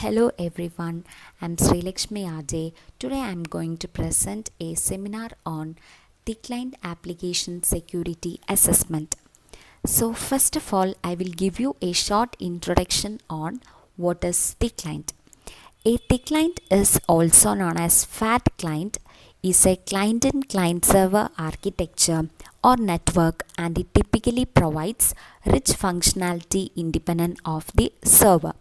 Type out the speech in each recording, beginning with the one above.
Hello everyone, I'm Sri Lakshmi Ade. Today I'm going to present a seminar on the client application security assessment. So first of all, I will give you a short introduction on what is the client. A thick client is also known as fat client, is a client-in-client server architecture or network, and it typically provides rich functionality independent of the server.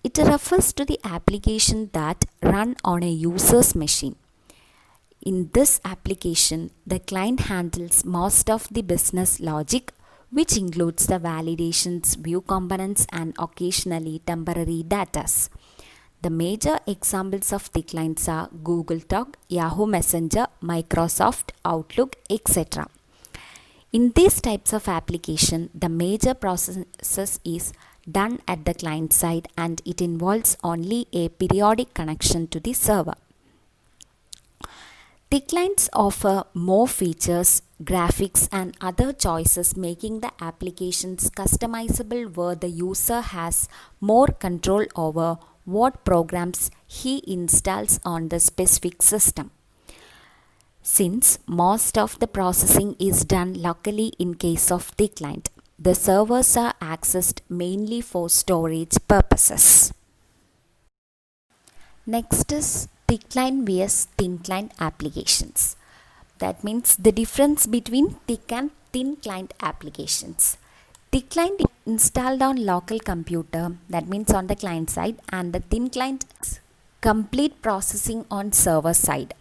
It refers to the application that run on a user's machine. In this application, the client handles most of the business logic, which includes the validations, view components, and occasionally temporary data. The major examples of the clients are Google Talk, Yahoo Messenger, Microsoft Outlook, etc. In these types of application, the major process is done at the client side and it involves only a periodic connection to the server. The clients offer more features, graphics, and other choices, making the applications customizable where the user has more control over what programs he installs on the specific system. Since most of the processing is done locally in case of the client, the servers are accessed mainly for storage purposes. Next is thick client vs thin client applications. That means the difference between thick and thin client applications. Thick client is installed on local computer, that means on the client side, and the thin client is complete processing on server side.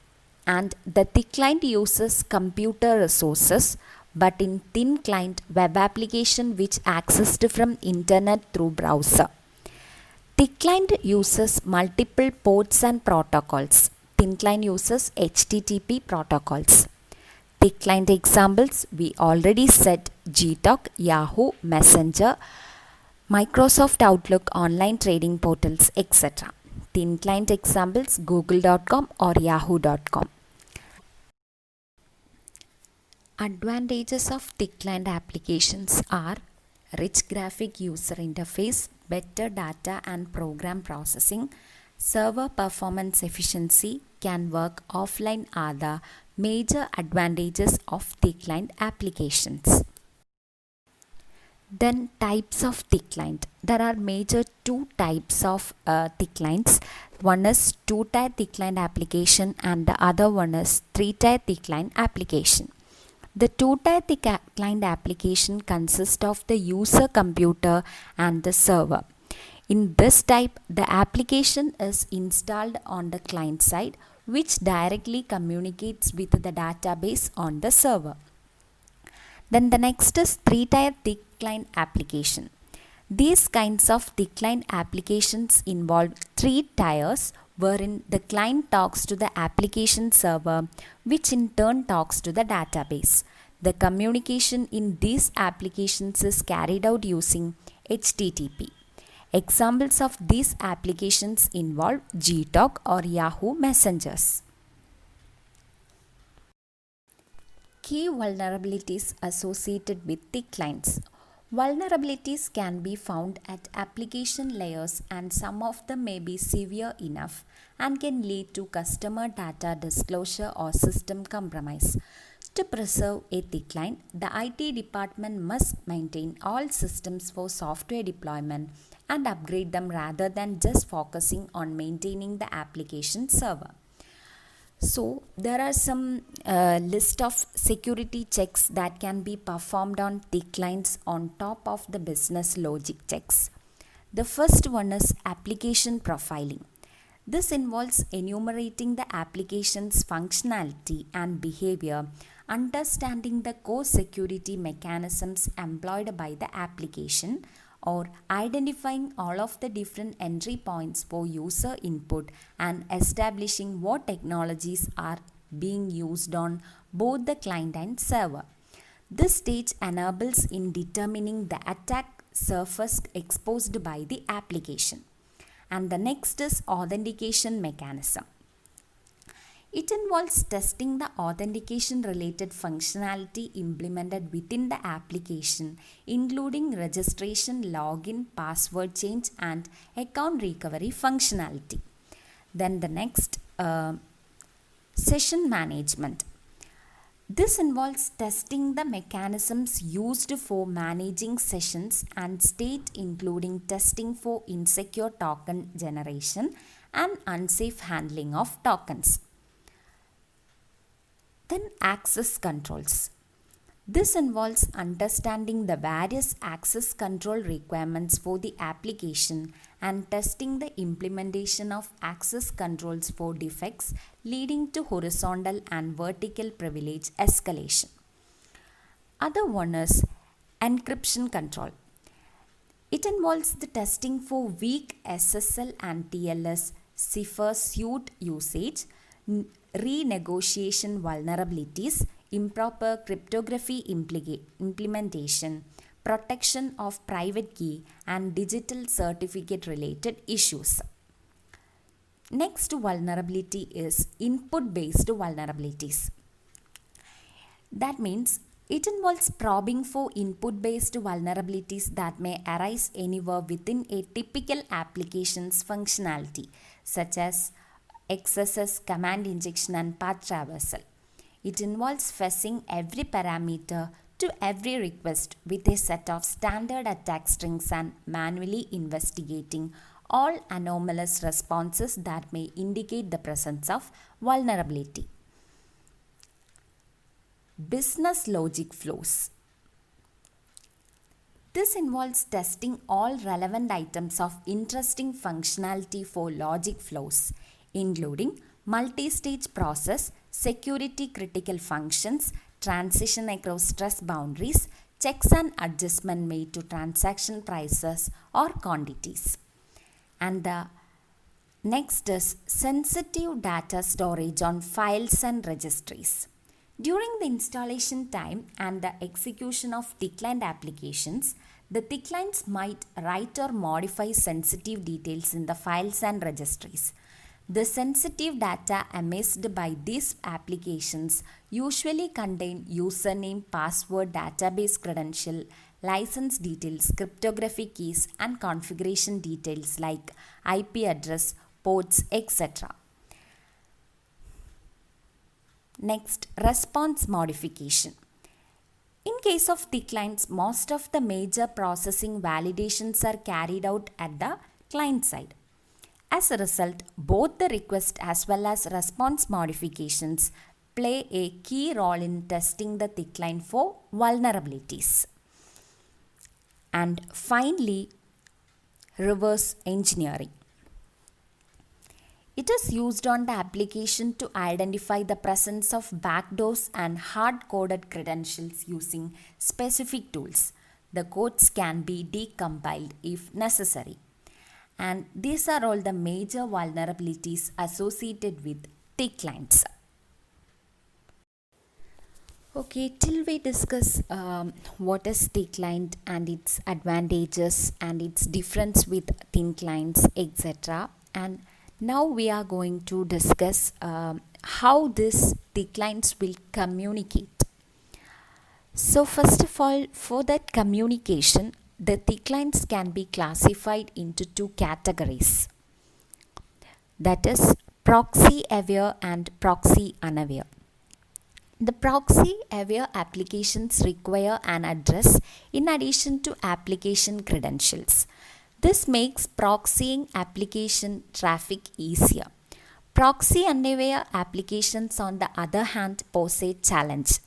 And the thick client uses computer resources, but in thin client web application which accessed from internet through browser. Thick client uses multiple ports and protocols. Thin client uses HTTP protocols. Thick client examples we already said: Gtalk, Yahoo, Messenger, Microsoft Outlook, online trading portals, etc. Thin client examples: Google.com or Yahoo.com. Advantages of thick client applications are rich graphic user interface, better data and program processing, server performance efficiency, can work offline are the major advantages of thick client applications. Then types of thick client. There are major two types of thick clients. One is two-tier thick client application and the other one is three-tier thick client application. The two-tier thick client application consists of the user computer and the server. In this type, the application is installed on the client side, which directly communicates with the database on the server. Then the next is three-tier thick client application. These kinds of thick client applications involve three tiers, wherein the client talks to the application server, which in turn talks to the database. The communication in these applications is carried out using HTTP. Examples of these applications involve Gtalk or Yahoo Messengers. Key vulnerabilities associated with thick clients. Vulnerabilities can be found at application layers and some of them may be severe enough and can lead to customer data disclosure or system compromise. To preserve a thick client, the IT department must maintain all systems for software deployment and upgrade them rather than just focusing on maintaining the application server. So there are some list of security checks that can be performed on thick clients on top of the business logic checks. The first one is application profiling. This involves enumerating the application's functionality and behavior, understanding the core security mechanisms employed by the application, or identifying all of the different entry points for user input and establishing what technologies are being used on both the client and server. This stage enables in determining the attack surface exposed by the application. And the next is authentication mechanism. It involves testing the authentication related functionality implemented within the application, including registration, login, password change, and account recovery functionality. Then the next, session management. This involves testing the mechanisms used for managing sessions and state, including testing for insecure token generation and unsafe handling of tokens. Then access controls. This involves understanding the various access control requirements for the application and testing the implementation of access controls for defects leading to horizontal and vertical privilege escalation. Other one is encryption control. It involves the testing for weak SSL and TLS cipher suite usage, renegotiation vulnerabilities, improper cryptography implementation, protection of private key, and digital certificate related issues. Next vulnerability is input based vulnerabilities. That means it involves probing for input based vulnerabilities that may arise anywhere within a typical application's functionality, such as XSS, command injection, and path traversal. It involves fetching every parameter to every request with a set of standard attack strings and manually investigating all anomalous responses that may indicate the presence of vulnerability. Business logic flows. This involves testing all relevant items of interesting functionality for logic flows, including multi-stage process, security critical functions, transition across trust boundaries, checks and adjustment made to transaction prices or quantities. And the next is sensitive data storage on files and registries. During the installation time and the execution of declined applications, the declines might write or modify sensitive details in the files and registries. The sensitive data amassed by these applications usually contain username, password, database credential, license details, cryptographic keys, and configuration details like IP address, ports, etc. Next, response modification. In case of declines, most of the major processing validations are carried out at the client side. As a result, both the request as well as response modifications play a key role in testing the decline for vulnerabilities. And finally, reverse engineering. It is used on the application to identify the presence of backdoors and hard-coded credentials using specific tools. The codes can be decompiled if necessary. And these are all the major vulnerabilities associated with declines. Okay, till we discuss what is declined and its advantages and its difference with thin clients, etc. And now we are going to discuss how these declines will communicate. So first of all, for that communication, the declines can be classified into two categories. That is proxy aware and proxy unaware. The proxy aware applications require an address in addition to application credentials. This makes proxying application traffic easier. Proxy unaware applications, on the other hand, pose a challenge.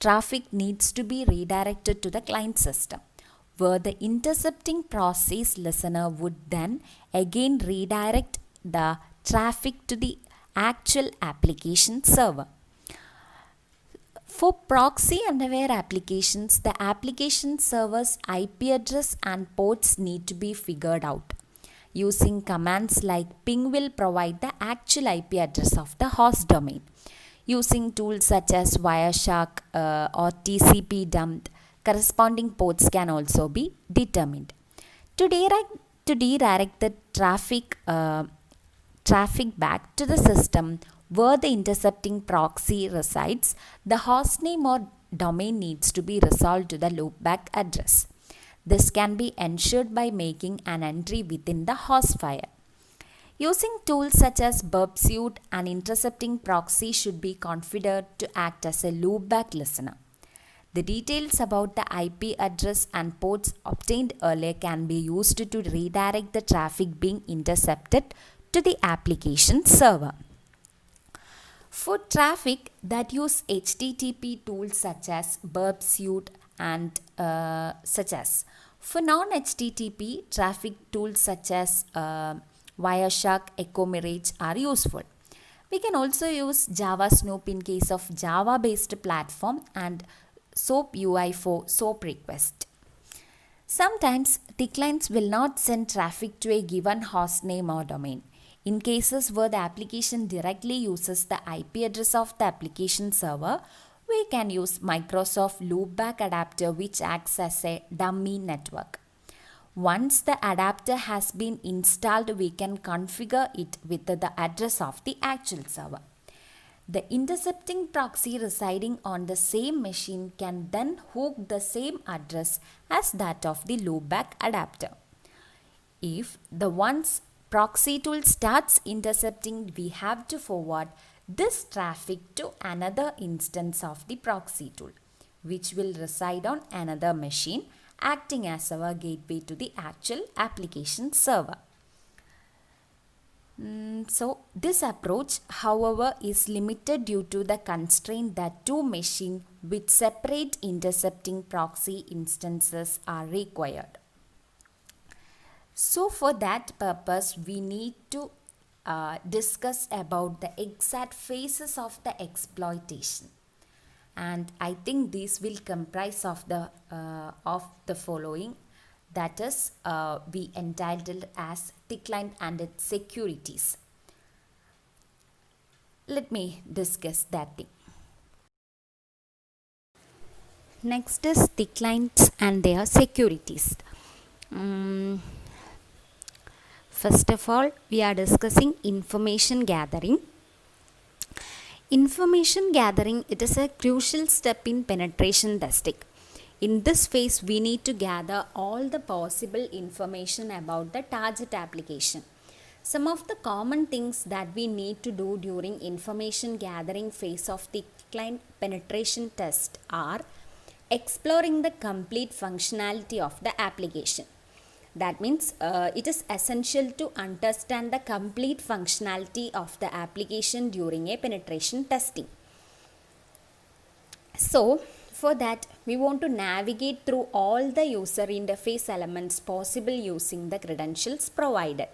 Traffic needs to be redirected to the client system, where the intercepting process listener would then again redirect the traffic to the actual application server. For proxy unaware applications, the application server's IP address and ports need to be figured out. Using commands like ping will provide the actual IP address of the host domain. Using tools such as Wireshark or TCP dump, corresponding ports can also be determined. To redirect the traffic back to the system, where the intercepting proxy resides, the hostname or domain needs to be resolved to the loopback address. This can be ensured by making an entry within the host file. Using tools such as Burp Suite, an intercepting proxy should be configured to act as a loopback listener. The details about the IP address and ports obtained earlier can be used to redirect the traffic being intercepted to the application server. For traffic that use HTTP tools such as Burp Suite and for non-HTTP traffic tools such as Wireshark, Echo Mirage are useful. We can also use Java Snoop in case of Java-based platform and SOAP UI for SOAP request. Sometimes the clients will not send traffic to a given hostname or domain. In cases where the application directly uses the IP address of the application server, we can use Microsoft Loopback Adapter, which acts as a dummy network. Once the adapter has been installed, we can configure it with the address of the actual server. The intercepting proxy residing on the same machine can then hook the same address as that of the loopback adapter. If the once proxy tool starts intercepting, we have to forward this traffic to another instance of the proxy tool, which will reside on another machine, acting as our gateway to the actual application server. So this approach, however, is limited due to the constraint that two machines with separate intercepting proxy instances are required. So for that purpose, we need to discuss about the exact phases of the exploitation. And I think these will comprise of the following. That is, we entitled as the client and its securities. Let me discuss that thing. Next is the clients and their securities. First of all, we are discussing information gathering. Information gathering, it is a crucial step in penetration testing. In this phase, we need to gather all the possible information about the target application. Some of the common things that we need to do during information gathering phase of the client penetration test are exploring the complete functionality of the application. That means it is essential to understand the complete functionality of the application during a penetration testing. So, for that, we want to navigate through all the user interface elements possible using the credentials provided.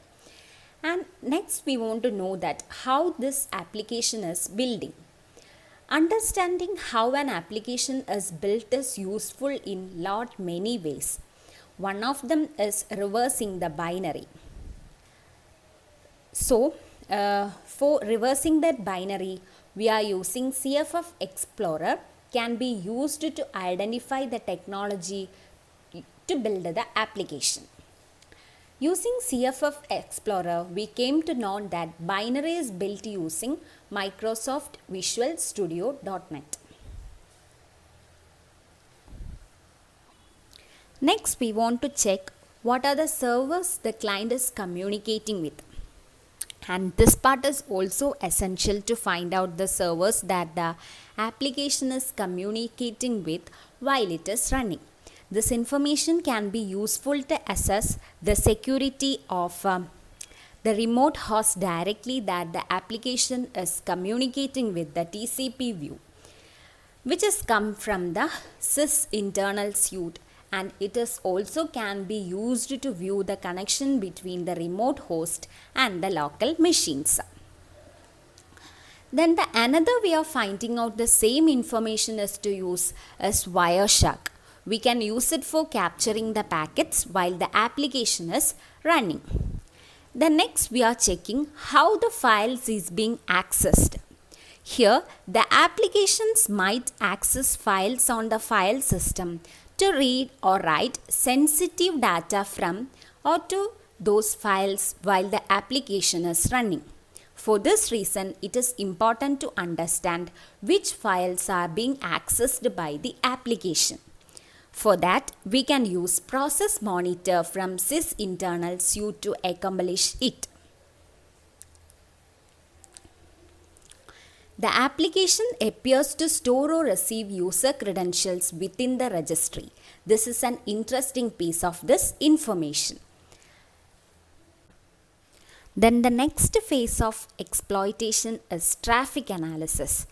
And next, we want to know that how this application is building. Understanding how an application is built is useful in many ways. One of them is reversing the binary. So, for reversing that binary, we are using CFF Explorer can be used to identify the technology to build the application. Using CFF Explorer, we came to know that binary is built using Microsoft Visual Studio.NET. Next, we want to check what are the servers the client is communicating with. And this part is also essential to find out the servers that the application is communicating with while it is running. This information can be useful to assess the security of the remote host directly that the application is communicating with the TCP view, which has come from the sys internal suite. And it is also can be used to view the connection between the remote host and the local machines. Then the another way of finding out the same information is to use Wireshark. We can use it for capturing the packets while the application is running. The next we are checking how the files is being accessed. Here the applications might access files on the file system to read or write sensitive data from or to those files while the application is running. For this reason, it is important to understand which files are being accessed by the application. For that, we can use Process Monitor from sysinternal suite to accomplish it. The application appears to store or receive user credentials within the registry. This is an interesting piece of this information. Then the next phase of exploitation is traffic analysis.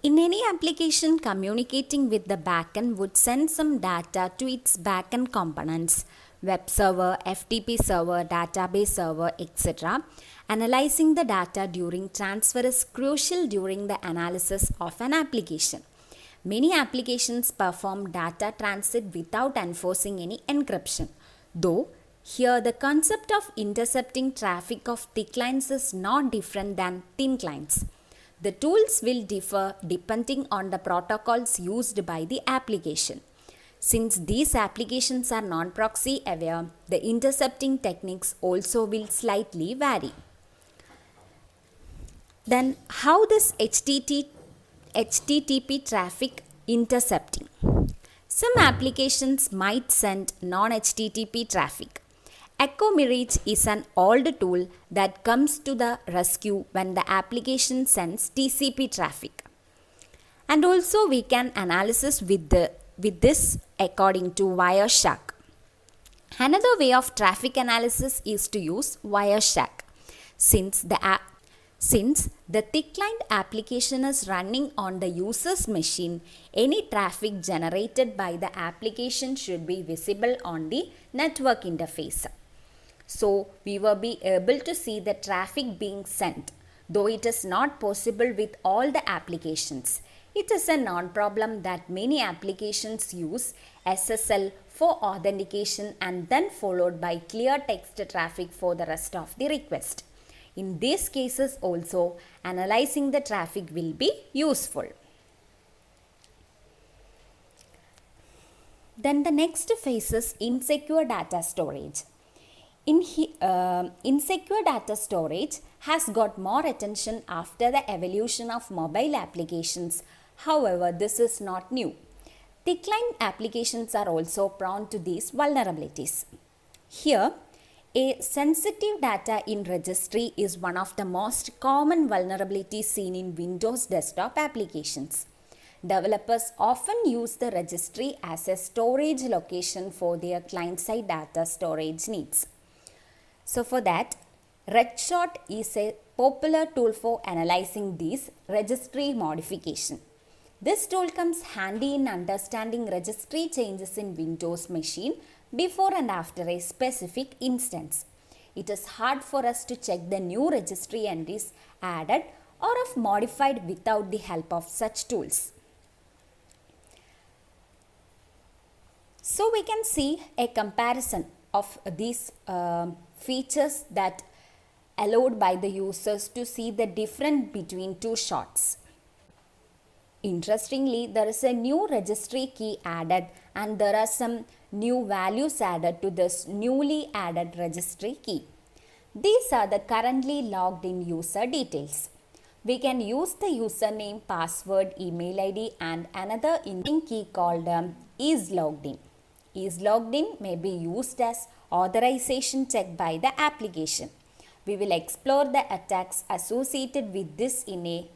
In any application, communicating with the backend would send some data to its backend components, web server, FTP server, database server, etc. Analyzing the data during transfer is crucial during the analysis of an application. Many applications perform data transit without enforcing any encryption. Though, here the concept of intercepting traffic of thick clients is not different than thin clients. The tools will differ depending on the protocols used by the application. Since these applications are non-proxy aware, the intercepting techniques also will slightly vary. Then how this HTTP traffic intercepting? Some applications might send non-HTTP traffic. Echo Mirage is an old tool that comes to the rescue when the application sends TCP traffic. And also we can analysis with this according to Wireshark. Another way of traffic analysis is to use Wireshark. Since the thick client application is running on the user's machine, any traffic generated by the application should be visible on the network interface. So we will be able to see the traffic being sent, though it is not possible with all the applications. It is a non-problem that many applications use SSL for authentication and then followed by clear text traffic for the rest of the request. In these cases also, analyzing the traffic will be useful. Then the next phase is insecure data storage. Insecure data storage has got more attention after the evolution of mobile applications. However, this is not new. Thick client applications are also prone to these vulnerabilities. Here, a sensitive data in registry is one of the most common vulnerabilities seen in Windows desktop applications. Developers often use the registry as a storage location for their client-side data storage needs. So for that, Redshot is a popular tool for analyzing these registry modifications. This tool comes handy in understanding registry changes in Windows machine before and after a specific instance. It is hard for us to check the new registry entries added or if modified without the help of such tools. So we can see a comparison of these features that allowed by the users to see the difference between two shots. Interestingly, there is a new registry key added and there are some new values added to this newly added registry key. These are the currently logged in user details. We can use the username, password, email ID and another in key called is logged in. Is logged in may be used as authorization check by the application. We will explore the attacks associated with this in a.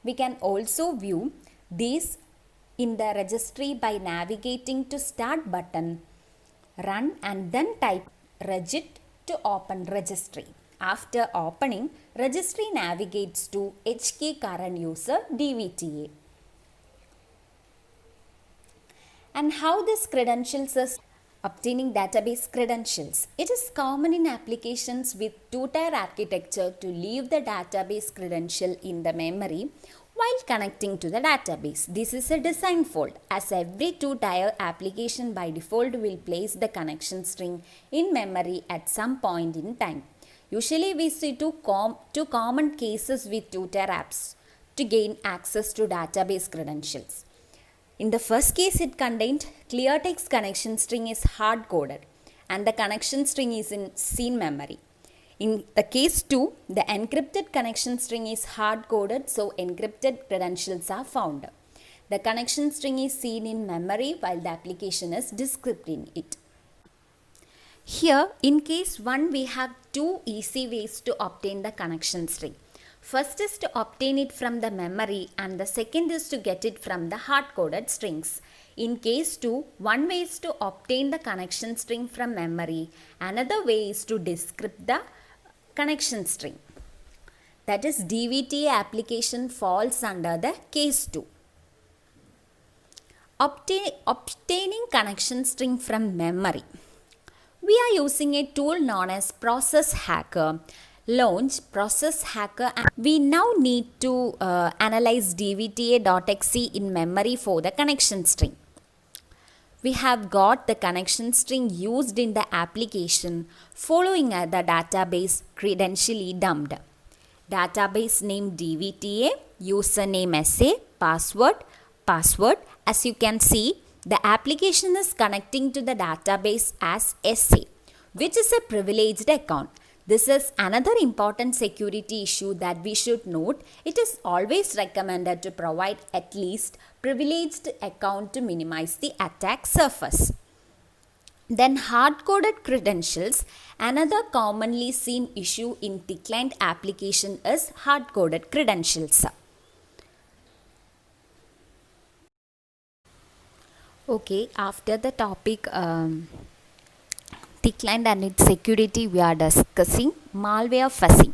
We can also view these in the registry by navigating to start button, run and then type regit to open registry. After opening, registry navigates to HKey current user DVTA. And how this credentials is obtaining database credentials. It is common in applications with two-tier architecture to leave the database credential in the memory while connecting to the database. This is a design fault as every two-tier application by default will place the connection string in memory at some point in time. Usually we see two common cases with two-tier apps to gain access to database credentials. In the first case, it contained clear text connection string is hard coded and the connection string is in scene memory. In the case 2, the encrypted connection string is hard-coded, so encrypted credentials are found. The connection string is seen in memory while the application is described in it. Here, in case 1, we have two easy ways to obtain the connection string. First is to obtain it from the memory and the second is to get it from the hard-coded strings. In case 2, one way is to obtain the connection string from memory. Another way is to decrypt the connection string. That is, DVTA application falls under the case 2. Obtaining connection string from memory. We are using a tool known as Process Hacker. Launch Process Hacker. We now need to analyze dvta.exe in memory for the connection string. We have got the connection string used in the application following the database credentially dumped. Database name DVTA, username SA, password. As you can see, the application is connecting to the database as SA, which is a privileged account. This is another important security issue that we should note. It is always recommended to provide at least privileged account to minimize the attack surface. Then hard-coded credentials. Another commonly seen issue in the client application is hard-coded credentials. Okay, after the topic client and its security, we are discussing malware fuzzing.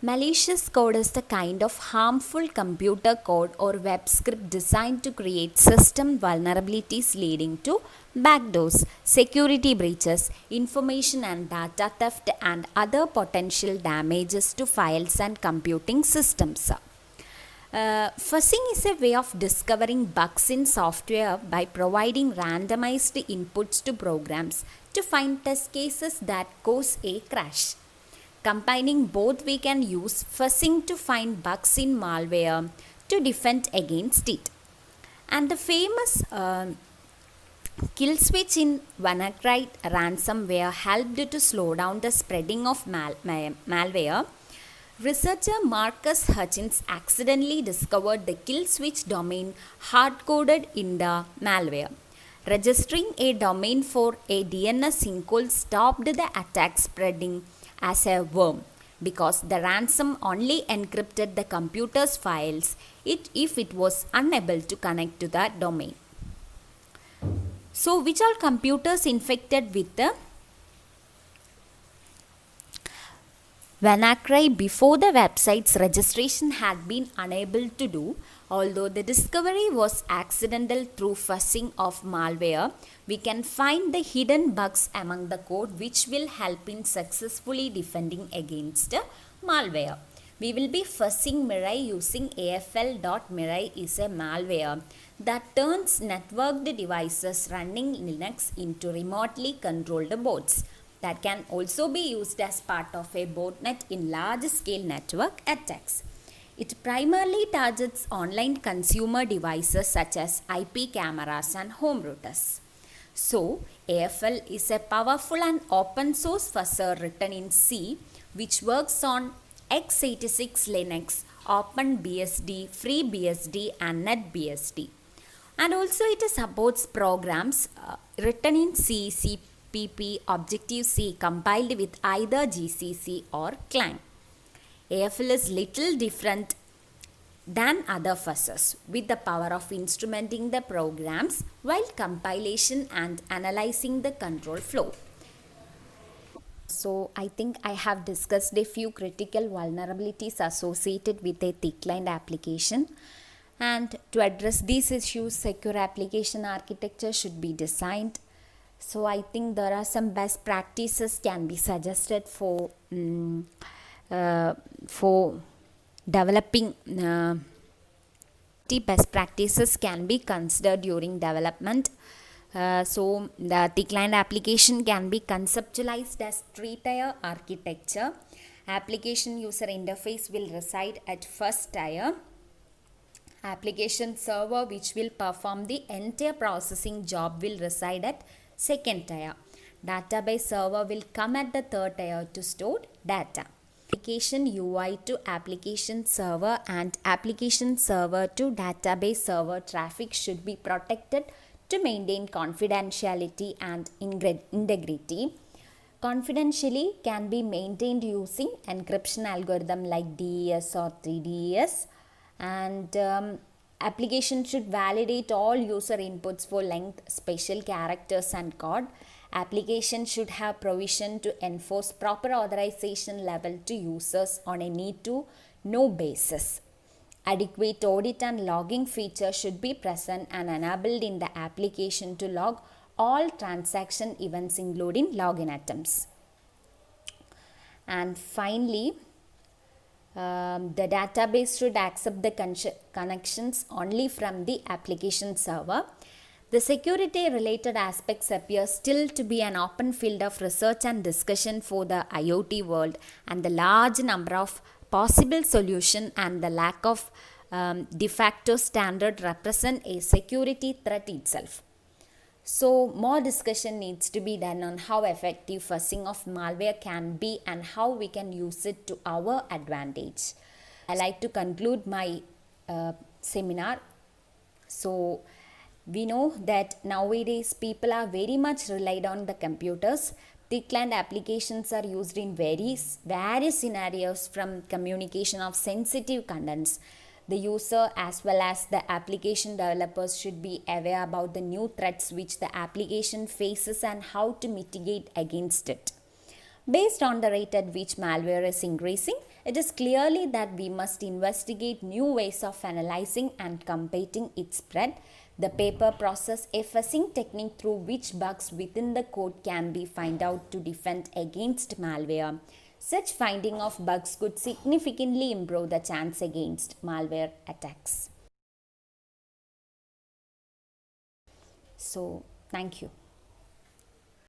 Malicious code is the kind of harmful computer code or web script designed to create system vulnerabilities leading to backdoors, security breaches, information and data theft, and other potential damages to files and computing systems. Fuzzing is a way of discovering bugs in software by providing randomized inputs to programs to find test cases that cause a crash. Combining both, we can use fuzzing to find bugs in malware to defend against it. And the famous kill switch in WannaCry ransomware helped to slow down the spreading of malware. Researcher Marcus Hutchins accidentally discovered the kill switch domain hard-coded in the malware. Registering a domain for a DNS sinkhole stopped the attack spreading as a worm because the ransom only encrypted the computer's files if it was unable to connect to the domain. So, which are computers infected with the WannaCry before the website's registration had been unable to do? Although the discovery was accidental through fuzzing of malware, we can find the hidden bugs among the code which will help in successfully defending against malware. We will be fuzzing Mirai using AFL.Mirai is a malware that turns networked devices running Linux into remotely controlled bots. That can also be used as part of a botnet in large-scale network attacks. It primarily targets online consumer devices such as IP cameras and home routers. So, AFL is a powerful and open source fuzzer written in C which works on x86 Linux, OpenBSD, FreeBSD and NetBSD. And also it supports programs written in C, CPP, Objective-C compiled with either GCC or Clang. AFL is little different than other fuzzers with the power of instrumenting the programs while compilation and analyzing the control flow. So I think I have discussed a few critical vulnerabilities associated with a thick client application, and to address these issues, secure application architecture should be designed. So I think there are some best practices can be suggested for developing. Best practices can be considered during development. So the client application can be conceptualized as three-tier architecture. Application user interface will reside at first tier. Application server which will perform the entire processing job will reside at second tier. Database server will come at the third tier to store data. Application UI to application server and application server to database server traffic should be protected to maintain confidentiality and integrity. Confidentially can be maintained using encryption algorithm like DES or 3DES, and application should validate all user inputs for length, special characters and code. Application should have provision to enforce proper authorization level to users on a need to know basis. Adequate audit and logging feature should be present and enabled in the application to log all transaction events including login attempts. And finally, the database should accept the connections only from the application server. The security related aspects appear still to be an open field of research and discussion for the IoT world, and the large number of possible solutions and the lack of de facto standard represent a security threat itself. So more discussion needs to be done on how effective fuzzing of malware can be and how we can use it to our advantage. I like to conclude my seminar. So we know that nowadays people are very much relied on the computers. Thick client applications are used in various scenarios, from communication of sensitive contents. The user as well as the application developers should be aware about the new threats which the application faces and how to mitigate against it. Based on the rate at which malware is increasing, it is clearly that we must investigate new ways of analyzing and combating its spread. The paper process a fuzzing technique through which bugs within the code can be found out to defend against malware. Such finding of bugs could significantly improve the chance against malware attacks. So, thank you.